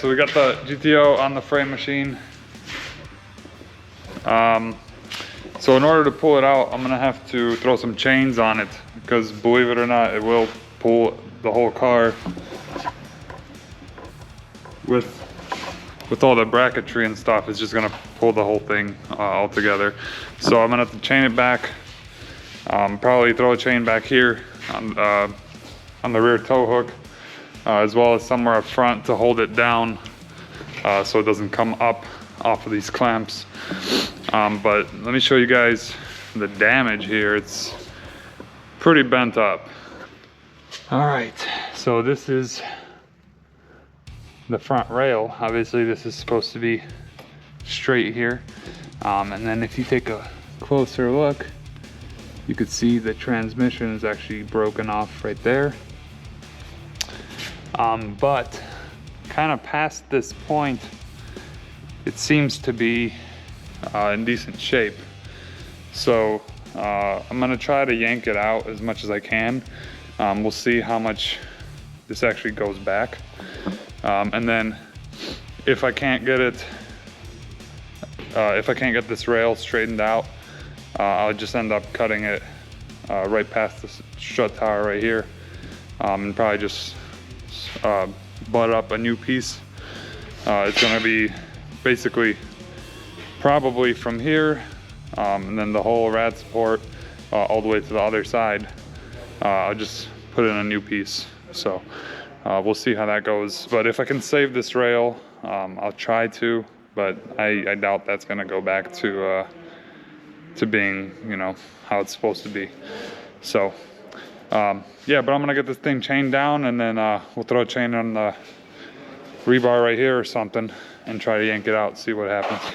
so we got the GTO on the frame machine. So in order to pull it out, I'm gonna have to throw some chains on it, because believe it or not, it will pull the whole car with all the bracketry and stuff. It's just gonna pull the whole thing all together. So I'm gonna have to chain it back. Probably throw a chain back here on the rear tow hook, as well as somewhere up front to hold it down so it doesn't come up off of these clamps. But let me show you guys the damage here. It's pretty bent up. All right, so this is the front rail. Obviously this is supposed to be straight here. And then if you take a closer look, you could see the transmission is actually broken off right there. But kind of past this point, it seems to be in decent shape. So I'm gonna try to yank it out as much as I can. We'll see how much this actually goes back. And then if I can't get it, if I can't get this rail straightened out, I'll just end up cutting it right past the strut tower right here, and probably just butt up a new piece. It's gonna be basically probably from here, and then the whole rad support all the way to the other side. I'll just put in a new piece. So we'll see how that goes. But if I can save this rail, I'll try to, but I doubt that's gonna go back to being, you know, how it's supposed to be. So yeah, but I'm gonna get this thing chained down, and then we'll throw a chain on the rebar right here or something and try to yank it out, see what happens.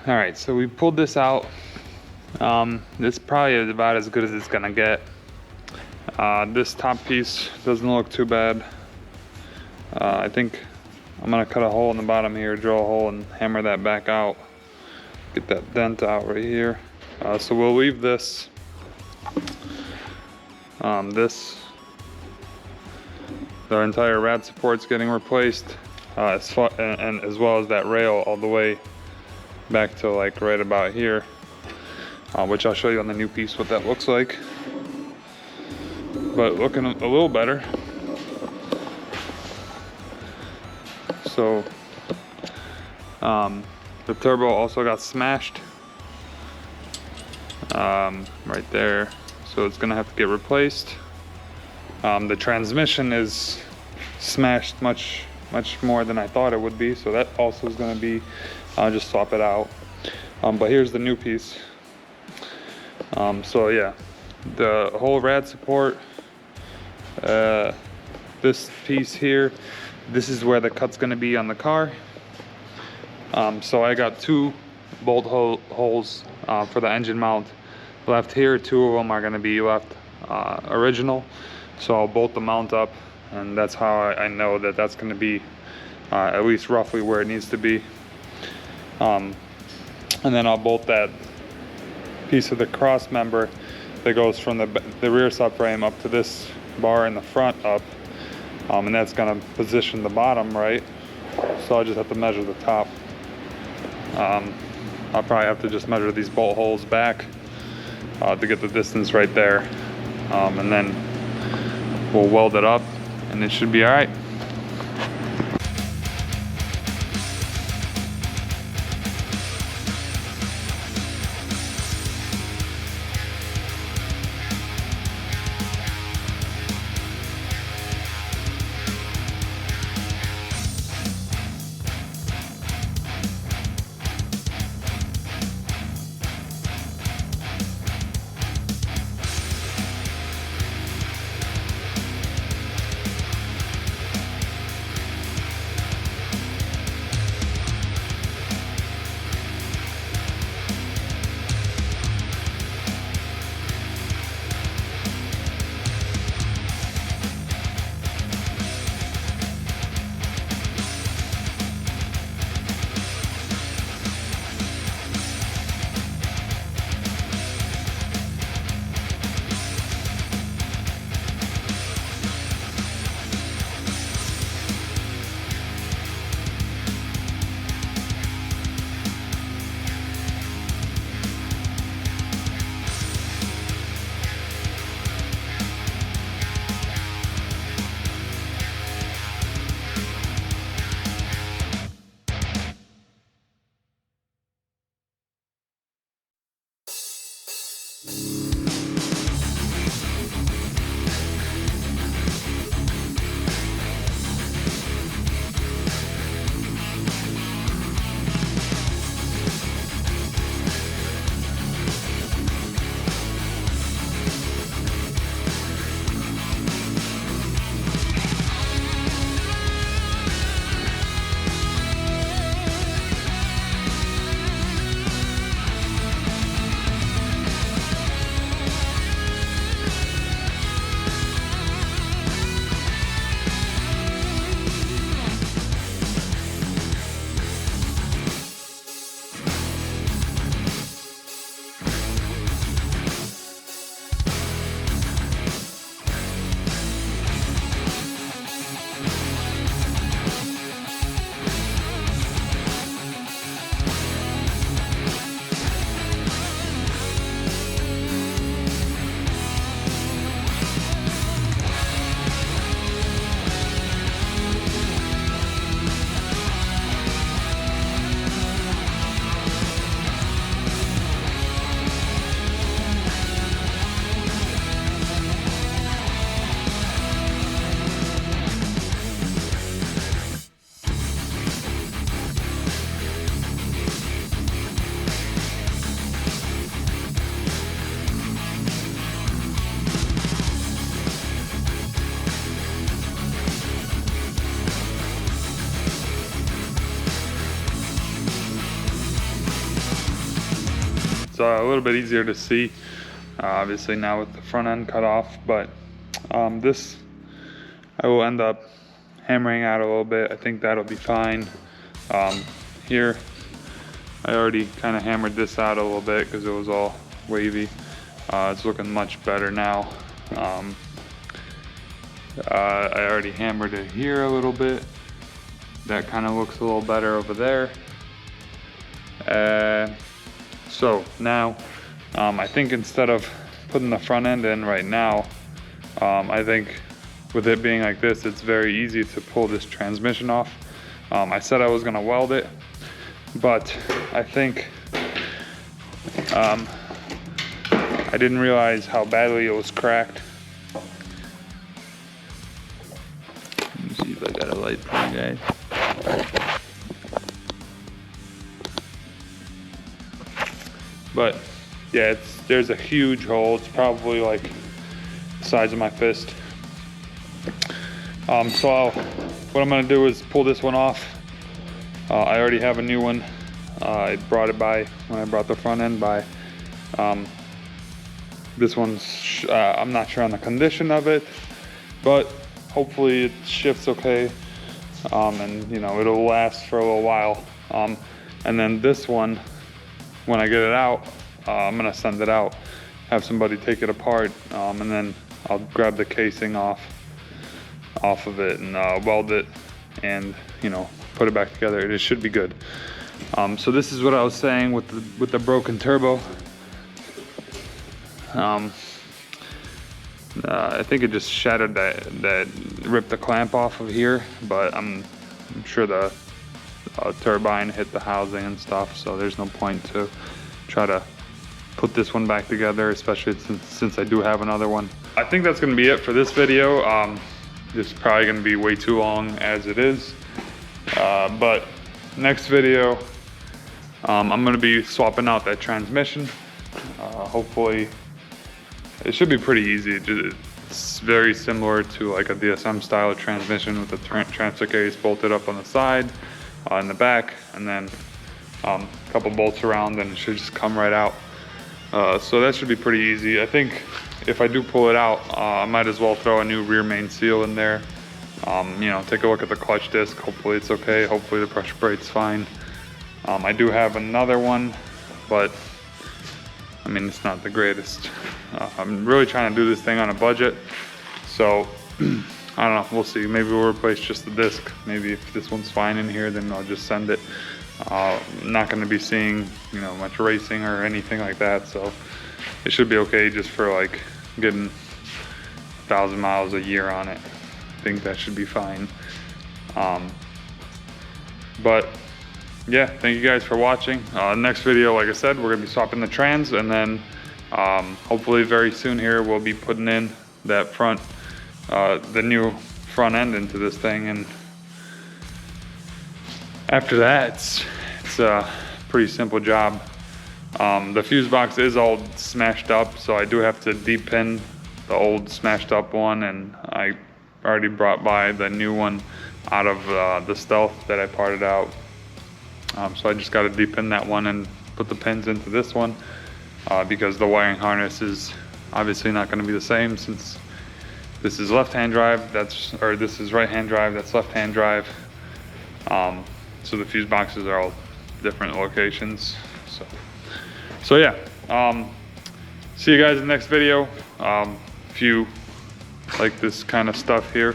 All right, so we pulled this out. This probably is about as good as it's gonna get. This top piece doesn't look too bad. I think I'm gonna cut a hole in the bottom here, drill a hole and hammer that back out. Get that dent out right here. So we'll leave this, the entire rad support's getting replaced, as well as that rail all the way back to like right about here, which I'll show you on the new piece what that looks like. But looking a little better. So the turbo also got smashed right there, so it's gonna have to get replaced. The transmission is smashed much more than I thought it would be, so that also is gonna be, I'll just swap it out. But here's the new piece. So yeah, the whole rad support, this piece here, this is where the cut's gonna be on the car. So I got 2 bolt holes for the engine mount left here. 2 of them are gonna be left original. So I'll bolt the mount up, and that's how I know that that's gonna be at least roughly where it needs to be. And then I'll bolt that piece of the cross member that goes from the rear subframe up to this bar in the front up, and that's gonna position the bottom right. So I'll just have to measure the top. I'll probably have to just measure these bolt holes back to get the distance right there, and then we'll weld it up and it should be all right. A little bit easier to see, obviously now with the front end cut off, but This I will end up hammering out a little bit. I think that'll be fine. Here, I already kind of hammered this out a little bit because it was all wavy. It's looking much better now. I already hammered it here a little bit. That kind of looks a little better over there. So now, I think instead of putting the front end in right now, I think with it being like this, it's very easy to pull this transmission off. I said I was gonna weld it, but I think I didn't realize how badly it was cracked. Let me see if I got a light for you guys. But yeah, there's a huge hole. It's probably like the size of my fist. So what I'm gonna do is pull this one off. I already have a new one. I brought it by when I brought the front end by. This one's, I'm not sure on the condition of it, but hopefully it shifts okay. And you know, it'll last for a little while. And then this one, when I get it out, I'm gonna send it out, have somebody take it apart, and then I'll grab the casing off of it and weld it, and you know, put it back together. It should be good. So this is what I was saying with the broken turbo. I think it just shattered that ripped the clamp off of here, but I'm sure the turbine hit the housing and stuff, so there's no point to try to put this one back together, especially since I do have another one. I think that's gonna be it for this video. This is probably gonna be way too long as it is, but next video I'm gonna be swapping out that transmission. Hopefully it should be pretty easy. It's very similar to like a DSM style transmission with the transfer case bolted up on the side, in the back, and then a couple bolts around, and it should just come right out. So that should be pretty easy. I think if I do pull it out, I might as well throw a new rear main seal in there. You know, take a look at the clutch disc. Hopefully it's okay. Hopefully the pressure brake's fine. I do have another one, but I mean, it's not the greatest. I'm really trying to do this thing on a budget, so I don't know, we'll see. Maybe we'll replace just the disc. Maybe if this one's fine in here, then I'll just send it. I'm not going to be seeing, you know, much racing or anything like that, so it should be okay just for like getting 1,000 miles a year on it. I think that should be fine. But yeah, thank you guys for watching. Next video, like I said, we're gonna be swapping the trans, and then hopefully very soon here we'll be putting in that front, the new front end into this thing, and after that it's a pretty simple job. The fuse box is all smashed up, so I do have to de-pin the old smashed up one, and I already brought by the new one out of the Stealth that I parted out. So I just got to de-pin that one and put the pins into this one, because the wiring harness is obviously not going to be the same, since this is left-hand drive, this is right-hand drive, that's left-hand drive. So the fuse boxes are all different locations. So yeah, see you guys in the next video. If you like this kind of stuff here,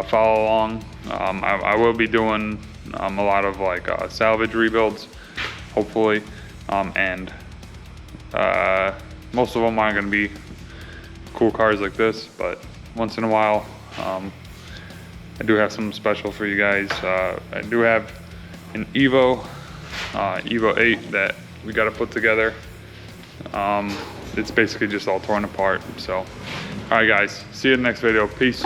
follow along. I will be doing a lot of like salvage rebuilds, hopefully, and most of them aren't going to be cool cars like this, but once in a while I do have something special for you guys. I do have an Evo 8 that we got to put together. It's basically just all torn apart. So all right guys, see you in the next video. Peace.